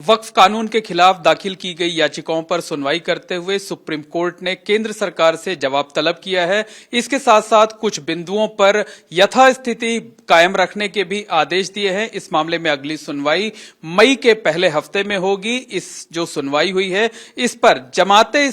वक्फ कानून के खिलाफ दाखिल की गई याचिकाओं पर सुनवाई करते हुए सुप्रीम कोर्ट ने केंद्र सरकार से जवाब तलब किया है। इसके साथ साथ कुछ बिंदुओं पर यथास्थिति कायम रखने के भी आदेश दिए हैं। इस मामले में अगली सुनवाई मई के पहले हफ्ते में होगी। इस जो सुनवाई हुई है इस पर जमाते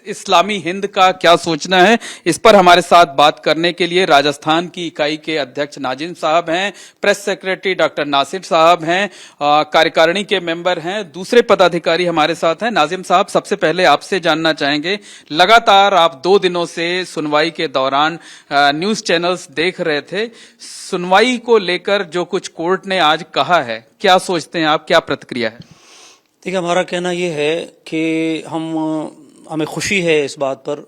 इस्लामी हिंद का क्या सोचना है, इस पर हमारे साथ बात करने के लिए राजस्थान की इकाई के अध्यक्ष नाजिम साहब हैं, प्रेस सेक्रेटरी डॉक्टर नासिर साहब हैं, कार्यकारिणी के मेंबर हैं, दूसरे पदाधिकारी हमारे साथ हैं। नाजिम साहब, सबसे पहले आपसे जानना चाहेंगे, लगातार आप 2 दिनों से सुनवाई के दौरान न्यूज चैनल्स देख रहे थे। सुनवाई को लेकर जो कुछ कोर्ट ने आज कहा है, क्या सोचते हैं आप, क्या प्रतिक्रिया है? देखिए, हमारा कहना यह है कि हमें खुशी है इस बात पर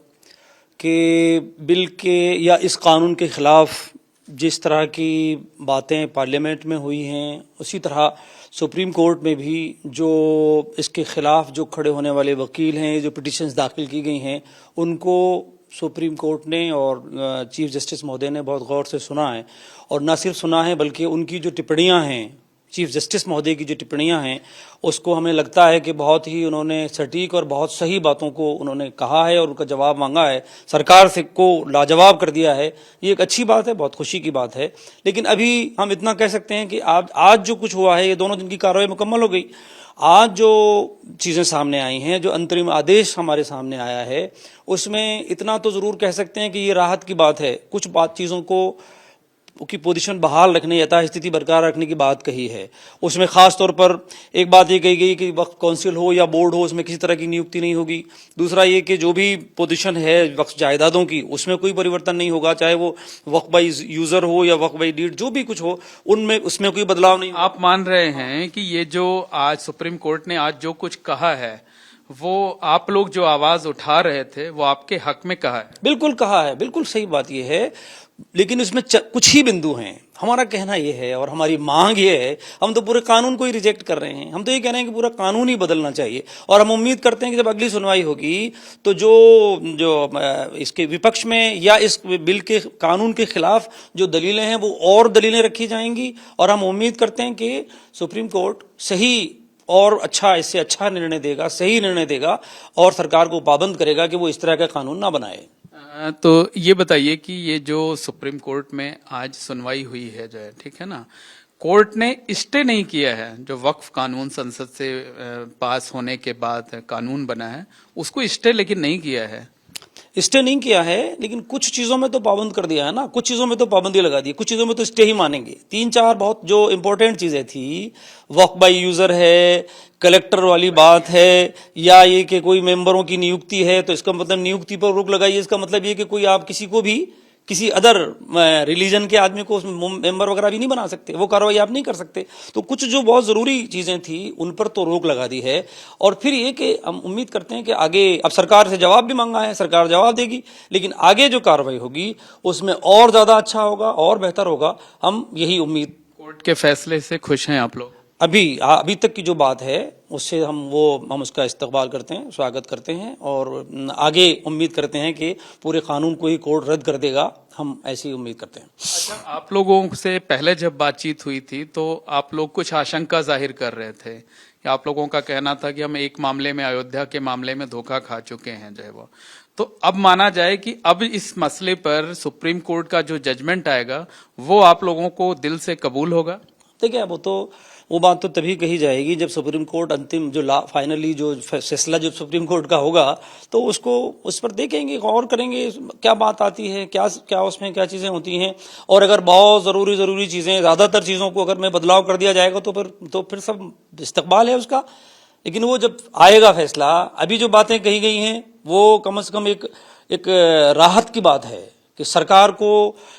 कि बिल के या इस कानून के खिलाफ जिस तरह की बातें पार्लियामेंट में हुई हैं, उसी तरह सुप्रीम कोर्ट में भी जो इसके खिलाफ जो खड़े होने वाले वकील हैं, जो पिटिशंस दाखिल की गई हैं, उनको सुप्रीम कोर्ट ने और चीफ जस्टिस महोदय ने बहुत गौर से सुना है। और न सिर्फ सुना है बल्कि उनकी जो टिप्पणियां हैं, चीफ जस्टिस महोदय की जो टिप्पणियां हैं, उसको हमें लगता है कि बहुत ही उन्होंने सटीक और बहुत सही बातों को उन्होंने कहा है और उनका जवाब मांगा है, सरकार से को लाजवाब कर दिया है। ये एक अच्छी बात है, बहुत खुशी की बात है। लेकिन अभी हम इतना कह सकते हैं कि आज जो कुछ हुआ है, ये 2 दिन की कार्रवाई मुकम्मल हो गई। आज जो चीजें सामने आई हैं, जो अंतरिम आदेश हमारे सामने आया है, उसमें इतना तो जरूर कह सकते हैं कि ये राहत की बात है। कुछ चीजों को की पोजीशन बहाल रखने, यथास्थिति बरकरार रखने की बात कही है। उसमें खास तौर पर एक बात ये कही गई कि वक्फ काउंसिल हो या बोर्ड हो, उसमें किसी तरह की नियुक्ति नहीं होगी। दूसरा ये कि जो भी पोजीशन है वक्फ जायदादों की, उसमें कोई परिवर्तन नहीं होगा, चाहे वो वक्फ बाई यूजर हो या वक्फ बाई डीड, जो भी कुछ हो, उनमें उसमें कोई बदलाव नहीं। आप मान रहे हैं कि ये जो आज सुप्रीम कोर्ट ने आज जो कुछ कहा है, वो आप लोग जो आवाज उठा रहे थे वो आपके हक में कहा है? बिल्कुल कहा है, बिल्कुल सही बात यह है। लेकिन इसमें कुछ ही बिंदु हैं। हमारा कहना यह है और हमारी मांग यह है, हम तो पूरे कानून को ही रिजेक्ट कर रहे हैं। हम तो ये कह रहे हैं कि पूरा कानून ही बदलना चाहिए। और हम उम्मीद करते हैं कि जब अगली सुनवाई होगी तो जो इसके विपक्ष में या इस बिल के कानून के खिलाफ जो दलीलें हैं, वो और दलीलें रखी जाएंगी। और हम उम्मीद करते हैं कि सुप्रीम कोर्ट सही और अच्छा, इससे अच्छा निर्णय देगा, सही निर्णय देगा और सरकार को पाबंद करेगा कि वो इस तरह का कानून ना बनाए। तो ये बताइए कि ये जो सुप्रीम कोर्ट में आज सुनवाई हुई है, जो है, ठीक है ना, कोर्ट ने स्टे नहीं किया है। जो वक्फ कानून संसद से पास होने के बाद कानून बना है, उसको स्टे लेकिन नहीं किया है। स्टे नहीं किया है, लेकिन कुछ चीजों में तो पाबंद कर दिया है ना, कुछ चीजों में तो पाबंदी लगा दी, कुछ चीजों में तो स्टे ही मानेंगे। 3-4 बहुत जो इंपॉर्टेंट चीजें थी, वक्फ बाई यूजर है, कलेक्टर वाली बात है, या ये कि कोई मेंबरों की नियुक्ति है, तो इसका मतलब नियुक्ति पर रोक लगाइए। इसका मतलब ये कि कोई आप किसी को भी किसी अदर रिलीजन के आदमी को मेंबर वगैरह भी नहीं बना सकते, वो कार्रवाई आप नहीं कर सकते। तो कुछ जो बहुत जरूरी चीजें थी उन पर तो रोक लगा दी है। और फिर ये कि हम उम्मीद करते हैं कि आगे, अब सरकार से जवाब भी मांगा है, सरकार जवाब देगी, लेकिन आगे जो कार्रवाई होगी उसमें और ज्यादा अच्छा होगा और बेहतर होगा। हम यही उम्मीद। कोर्ट के फैसले से खुश हैं आप लोग? अभी तक की जो बात है उससे हम उसका इस्तकबाल करते हैं, स्वागत करते हैं और आगे उम्मीद करते हैं कि पूरे कानून को ही कोर्ट रद्द कर देगा। हम ऐसी उम्मीद करते हैं। अच्छा, आप लोगों से पहले जब बातचीत हुई थी तो आप लोग कुछ आशंका जाहिर कर रहे थे कि आप लोगों का कहना था कि हम एक मामले में, अयोध्या के मामले में धोखा खा चुके हैं, जो है वो। तो अब माना जाए कि अब इस मसले पर सुप्रीम कोर्ट का जो जजमेंट आएगा वो आप लोगों को दिल से कबूल होगा? देखिए, वो बात तो तभी कही जाएगी जब सुप्रीम कोर्ट अंतिम जो फाइनली जो फैसला जो सुप्रीम कोर्ट का होगा, तो उसको उस पर देखेंगे, गौर करेंगे क्या बात आती है, क्या उसमें क्या चीजें होती हैं। और अगर बहुत जरूरी चीजें, ज्यादातर चीजों को अगर में बदलाव कर दिया जाएगा तो फिर सब इस्तकबाल है उसका। लेकिन वो जब आएगा फैसला, अभी जो बातें कही गई हैं वो कम से कम एक राहत की बात है कि सरकार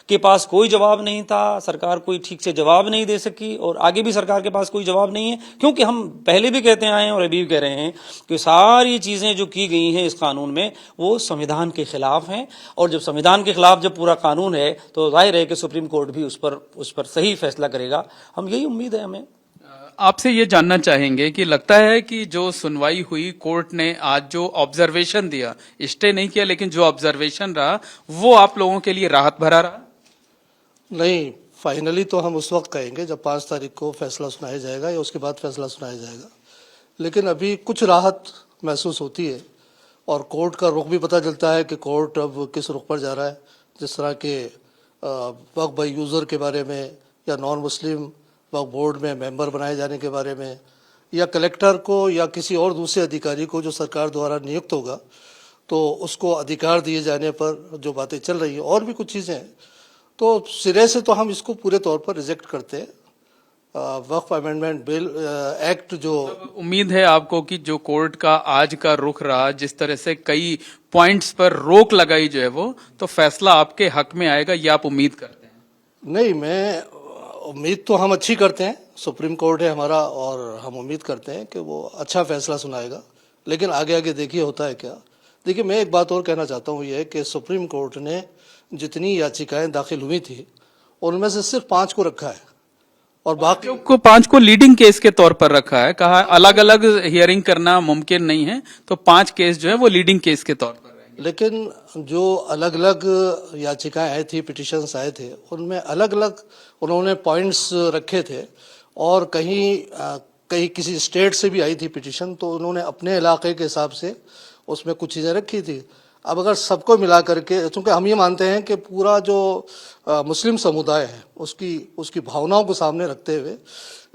के पास कोई जवाब नहीं था, सरकार कोई ठीक से जवाब नहीं दे सकी और आगे भी सरकार के पास कोई जवाब नहीं है। क्योंकि हम पहले भी कहते आए हैं और अभी भी कह रहे हैं कि सारी चीजें जो की गई हैं इस कानून में वो संविधान के खिलाफ हैं। और जब संविधान के खिलाफ जब पूरा कानून है तो जाहिर है कि सुप्रीम कोर्ट भी उस पर सही फैसला करेगा। हम यही उम्मीद है हमें। आपसे ये जानना चाहेंगे कि लगता है कि जो सुनवाई हुई, कोर्ट ने आज जो ऑब्जर्वेशन दिया, स्टे नहीं किया लेकिन जो ऑब्जर्वेशन रहा वो आप लोगों के लिए राहत भरा रहा? नहीं, फाइनली तो हम उस वक्त कहेंगे जब 5 तारीख को फैसला सुनाया जाएगा या उसके बाद फैसला सुनाया जाएगा। लेकिन अभी कुछ राहत महसूस होती है और कोर्ट का रुख भी पता चलता है कि कोर्ट अब किस रुख पर जा रहा है। जिस तरह के वक्फ बाई यूज़र के बारे में या नॉन मुस्लिम वक्फ बोर्ड में मेंबर बनाए जाने के बारे में या कलेक्टर को या किसी और दूसरे अधिकारी को जो सरकार द्वारा नियुक्त होगा तो उसको अधिकार दिए जाने पर जो बातें चल रही हैं और भी कुछ चीज़ें हैं, तो सिरे से तो हम इसको पूरे तौर पर रिजेक्ट करते हैं। वक्फ अमेंडमेंट बिल एक्ट जो उम्मीद है आपको कि जो कोर्ट का आज का रुख रहा, जिस तरह से कई पॉइंट्स पर रोक लगाई जो है वो, तो फैसला आपके हक में आएगा, ये आप उम्मीद करते हैं? नहीं, मैं उम्मीद तो हम अच्छी करते हैं, सुप्रीम कोर्ट है हमारा और हम उम्मीद करते हैं कि वो अच्छा फैसला सुनाएगा, लेकिन आगे आगे देखिए होता है क्या। देखिए, मैं एक बात और कहना चाहता हूँ, ये कि सुप्रीम कोर्ट ने जितनी याचिकाएं दाखिल हुई थी उनमें से सिर्फ 5 को रखा है और बाकी को 5 को लीडिंग केस के तौर पर रखा है, कहा अलग अलग हियरिंग करना मुमकिन नहीं है, तो 5 केस जो है वो लीडिंग केस के तौर पर रहेंगे। लेकिन जो अलग अलग याचिकाएं आई थी, पिटिशंस आए थे, उनमें अलग अलग उन्होंने पॉइंट्स रखे थे और कहीं किसी स्टेट से भी आई थी पिटिशन, तो उन्होंने अपने इलाके के हिसाब से उसमें कुछ चीज़ें रखी थी। अब अगर सबको मिला करके, चूंकि हम ये मानते हैं कि पूरा जो मुस्लिम समुदाय है उसकी भावनाओं को सामने रखते हुए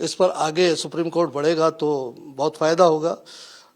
इस पर आगे सुप्रीम कोर्ट बढ़ेगा तो बहुत फायदा होगा।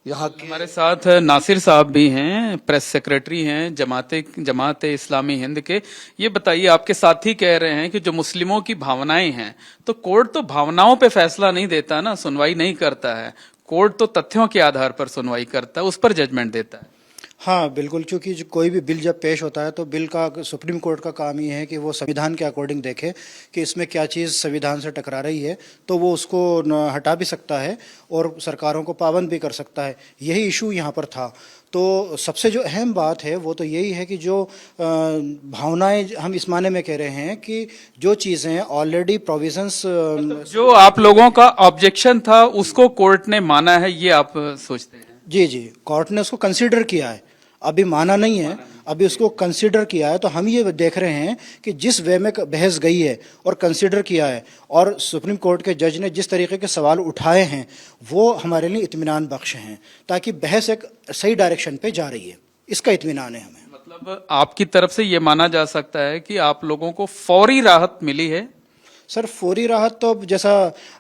यहाँ के हमारे साथ नासिर साहब भी हैं, प्रेस सेक्रेटरी हैं जमात इस्लामी हिंद के। ये बताइए, आपके साथी कह रहे हैं कि जो मुस्लिमों की भावनाएं हैं, तो कोर्ट तो भावनाओं पे फैसला नहीं देता ना, सुनवाई नहीं करता है। कोर्ट तो तथ्यों के आधार पर सुनवाई करता है, उस पर जजमेंट देता है। हाँ बिल्कुल, क्योंकि जो कोई भी बिल जब पेश होता है तो बिल का सुप्रीम कोर्ट का काम ये है कि वो संविधान के अकॉर्डिंग देखे कि इसमें क्या चीज़ संविधान से टकरा रही है, तो वो उसको हटा भी सकता है और सरकारों को पाबंद भी कर सकता है। यही इशू यहाँ पर था। तो सबसे जो अहम बात है वो तो यही है कि जो भावनाएं हम इस माने में कह रहे हैं कि जो चीज़ें ऑलरेडी प्रोविजंस जो आप लोगों का ऑब्जेक्शन था उसको कोर्ट ने माना है, ये आप सोचते हैं? जी, कोर्ट ने उसको कंसीडर किया है, अभी माना नहीं है, अभी उसको कंसीडर किया है। तो हम ये देख रहे हैं कि जिस वे में बहस गई है और कंसीडर किया है और सुप्रीम कोर्ट के जज ने जिस तरीके के सवाल उठाए हैं वो हमारे लिए इत्मीनान बख्श हैं, ताकि बहस एक सही डायरेक्शन पे जा रही है, इसका इत्मीनान है हमें। मतलब आपकी तरफ से ये माना जा सकता है कि आप लोगों को फौरी राहत मिली है? सर, फौरी राहत तो जैसा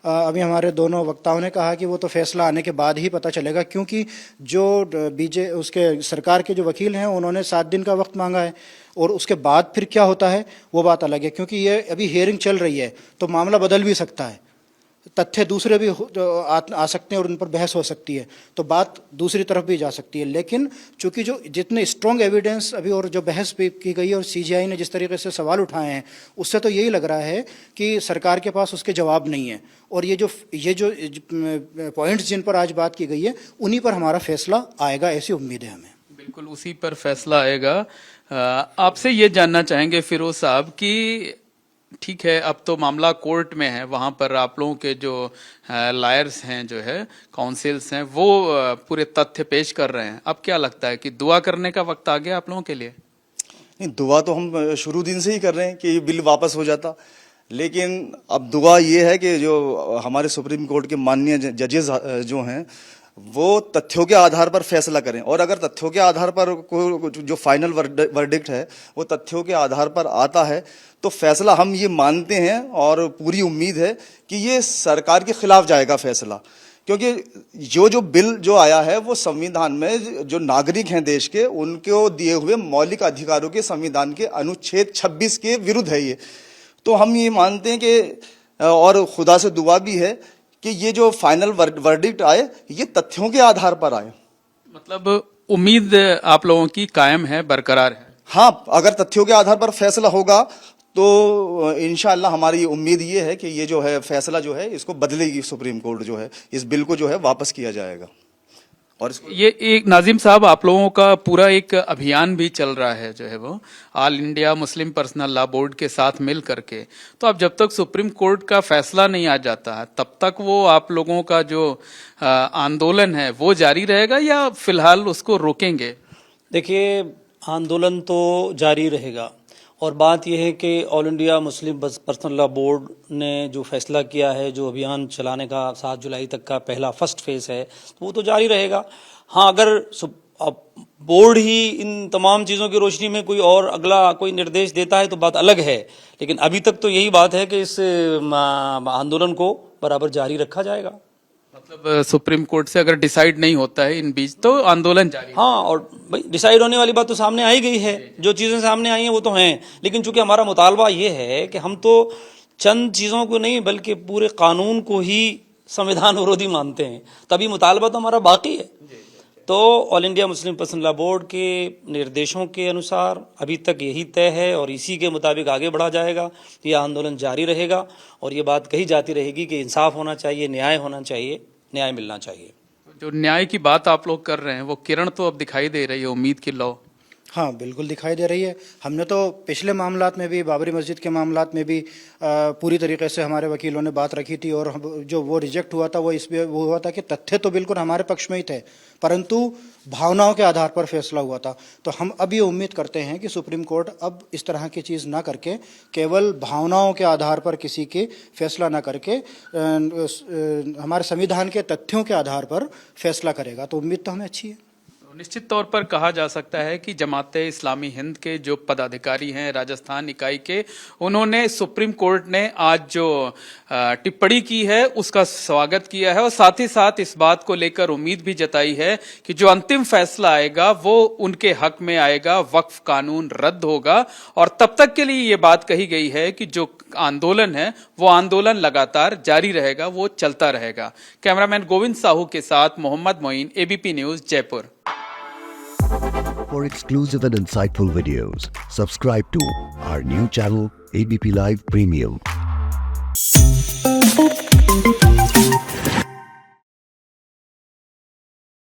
अभी हमारे दोनों वक्ताओं ने कहा कि वो तो फैसला आने के बाद ही पता चलेगा, क्योंकि जो उसके सरकार के जो वकील हैं उन्होंने 7 दिन का वक्त मांगा है और उसके बाद फिर क्या होता है वो बात अलग है, क्योंकि ये अभी हियरिंग चल रही है तो मामला बदल भी सकता है, तथ्य दूसरे भी आ सकते हैं और उन पर बहस हो सकती है, तो बात दूसरी तरफ भी जा सकती है। लेकिन चूंकि जो जितने स्ट्रॉन्ग एविडेंस अभी और जो बहस भी की गई है और सीजीआई ने जिस तरीके से सवाल उठाए हैं, उससे तो यही लग रहा है कि सरकार के पास उसके जवाब नहीं है और ये जो पॉइंट्स जिन पर आज बात की गई है उन्हीं पर हमारा फैसला आएगा, ऐसी उम्मीद है हमें। बिल्कुल उसी पर फैसला आएगा। आपसे ये जानना चाहेंगे फिरोज साहब कि ठीक है, अब तो मामला कोर्ट में है, वहां पर आप लोगों के जो लॉयर्स हैं, जो है काउंसिल्स हैं, वो पूरे तथ्य पेश कर रहे हैं। अब क्या लगता है कि दुआ करने का वक्त आ गया आप लोगों के लिए? नहीं, दुआ तो हम शुरू दिन से ही कर रहे हैं कि ये बिल वापस हो जाता, लेकिन अब दुआ ये है कि जो हमारे सुप्रीम कोर्ट के माननीय जजेस जो हैं वो तथ्यों के आधार पर फैसला करें, और अगर तथ्यों के आधार पर जो फाइनल वर्डिक्ट है वो तथ्यों के आधार पर आता है तो फैसला हम ये मानते हैं और पूरी उम्मीद है कि ये सरकार के खिलाफ जाएगा फैसला, क्योंकि जो बिल जो आया है वो संविधान में जो नागरिक हैं देश के उनको दिए हुए मौलिक अधिकारों के संविधान के अनुच्छेद 26 के विरुद्ध है ये। तो हम ये मानते हैं कि और खुदा से दुआ भी है कि ये जो फाइनल वर्डिक्ट आए ये तथ्यों के आधार पर आए। मतलब उम्मीद आप लोगों की कायम है, बरकरार है? हाँ, अगर तथ्यों के आधार पर फैसला होगा तो इंशाअल्लाह हमारी उम्मीद ये है कि ये जो है फैसला जो है इसको बदलेगी सुप्रीम कोर्ट, जो है इस बिल को जो है वापस किया जाएगा। और ये एक नाजिम साहब, आप लोगों का पूरा एक अभियान भी चल रहा है, जो है वो all India Muslim personal law board के साथ मिल करके, तो अब जब तक सुप्रीम कोर्ट का फैसला नहीं आ जाता है तब तक वो आप लोगों का जो आंदोलन है वो जारी रहेगा या फिलहाल उसको रोकेंगे? देखिए, आंदोलन तो जारी रहेगा और बात यह है कि all India Muslim personal law board ने जो फैसला किया है, जो अभियान चलाने का 7 जुलाई तक का पहला फर्स्ट फेज है, तो वो तो जारी रहेगा। हाँ, अगर अब बोर्ड ही इन तमाम चीज़ों की रोशनी में कोई और अगला कोई निर्देश देता है तो बात अलग है, लेकिन अभी तक तो यही बात है कि इस आंदोलन को बराबर जारी रखा जाएगा। मतलब सुप्रीम कोर्ट से अगर डिसाइड नहीं होता है इन बीच तो आंदोलन जारी। हाँ, और भाई डिसाइड होने वाली बात तो सामने आई गई है, जो चीज़ें सामने आई हैं वो तो हैं, लेकिन चूंकि हमारा मुतालबा ये है कि हम तो चंद चीज़ों को नहीं बल्कि पूरे कानून को ही संविधान विरोधी मानते हैं, तभी मुतालबा तो हमारा बाकी है। तो all India Muslim personal law board के निर्देशों के अनुसार अभी तक यही तय है और इसी के मुताबिक आगे बढ़ा जाएगा। ये आंदोलन जारी रहेगा और ये बात कही जाती रहेगी कि इंसाफ होना चाहिए, न्याय होना चाहिए, न्याय मिलना चाहिए। जो न्याय की बात आप लोग कर रहे हैं वो किरण तो अब दिखाई दे रही है उम्मीद की लौ। हाँ, बिल्कुल दिखाई दे रही है। हमने तो पिछले मामलात में भी, बाबरी मस्जिद के मामलात में भी पूरी तरीके से हमारे वकीलों ने बात रखी थी और जो वो रिजेक्ट हुआ था वो हुआ था कि तथ्य तो बिल्कुल हमारे पक्ष में ही थे, परंतु भावनाओं के आधार पर फैसला हुआ था। तो हम अब ये उम्मीद करते हैं कि सुप्रीम कोर्ट अब इस तरह की चीज़ ना करके केवल भावनाओं के आधार पर किसी की फैसला ना करके हमारे संविधान के तथ्यों के आधार पर फैसला करेगा। तो उम्मीद तो हमें अच्छी है। निश्चित तौर पर कहा जा सकता है कि जमाते इस्लामी हिंद के जो पदाधिकारी हैं राजस्थान इकाई के, उन्होंने सुप्रीम कोर्ट ने आज जो टिप्पणी की है उसका स्वागत किया है और साथ ही साथ इस बात को लेकर उम्मीद भी जताई है कि जो अंतिम फैसला आएगा वो उनके हक में आएगा, वक्फ कानून रद्द होगा। और तब तक के लिए ये बात कही गई है कि जो आंदोलन है वो आंदोलन लगातार जारी रहेगा, वो चलता रहेगा। कैमरामैन गोविंद साहू के साथ Mohammad Moin, ABP news, Jaipur. For exclusive and insightful videos, subscribe to our new channel ABP Live Premium.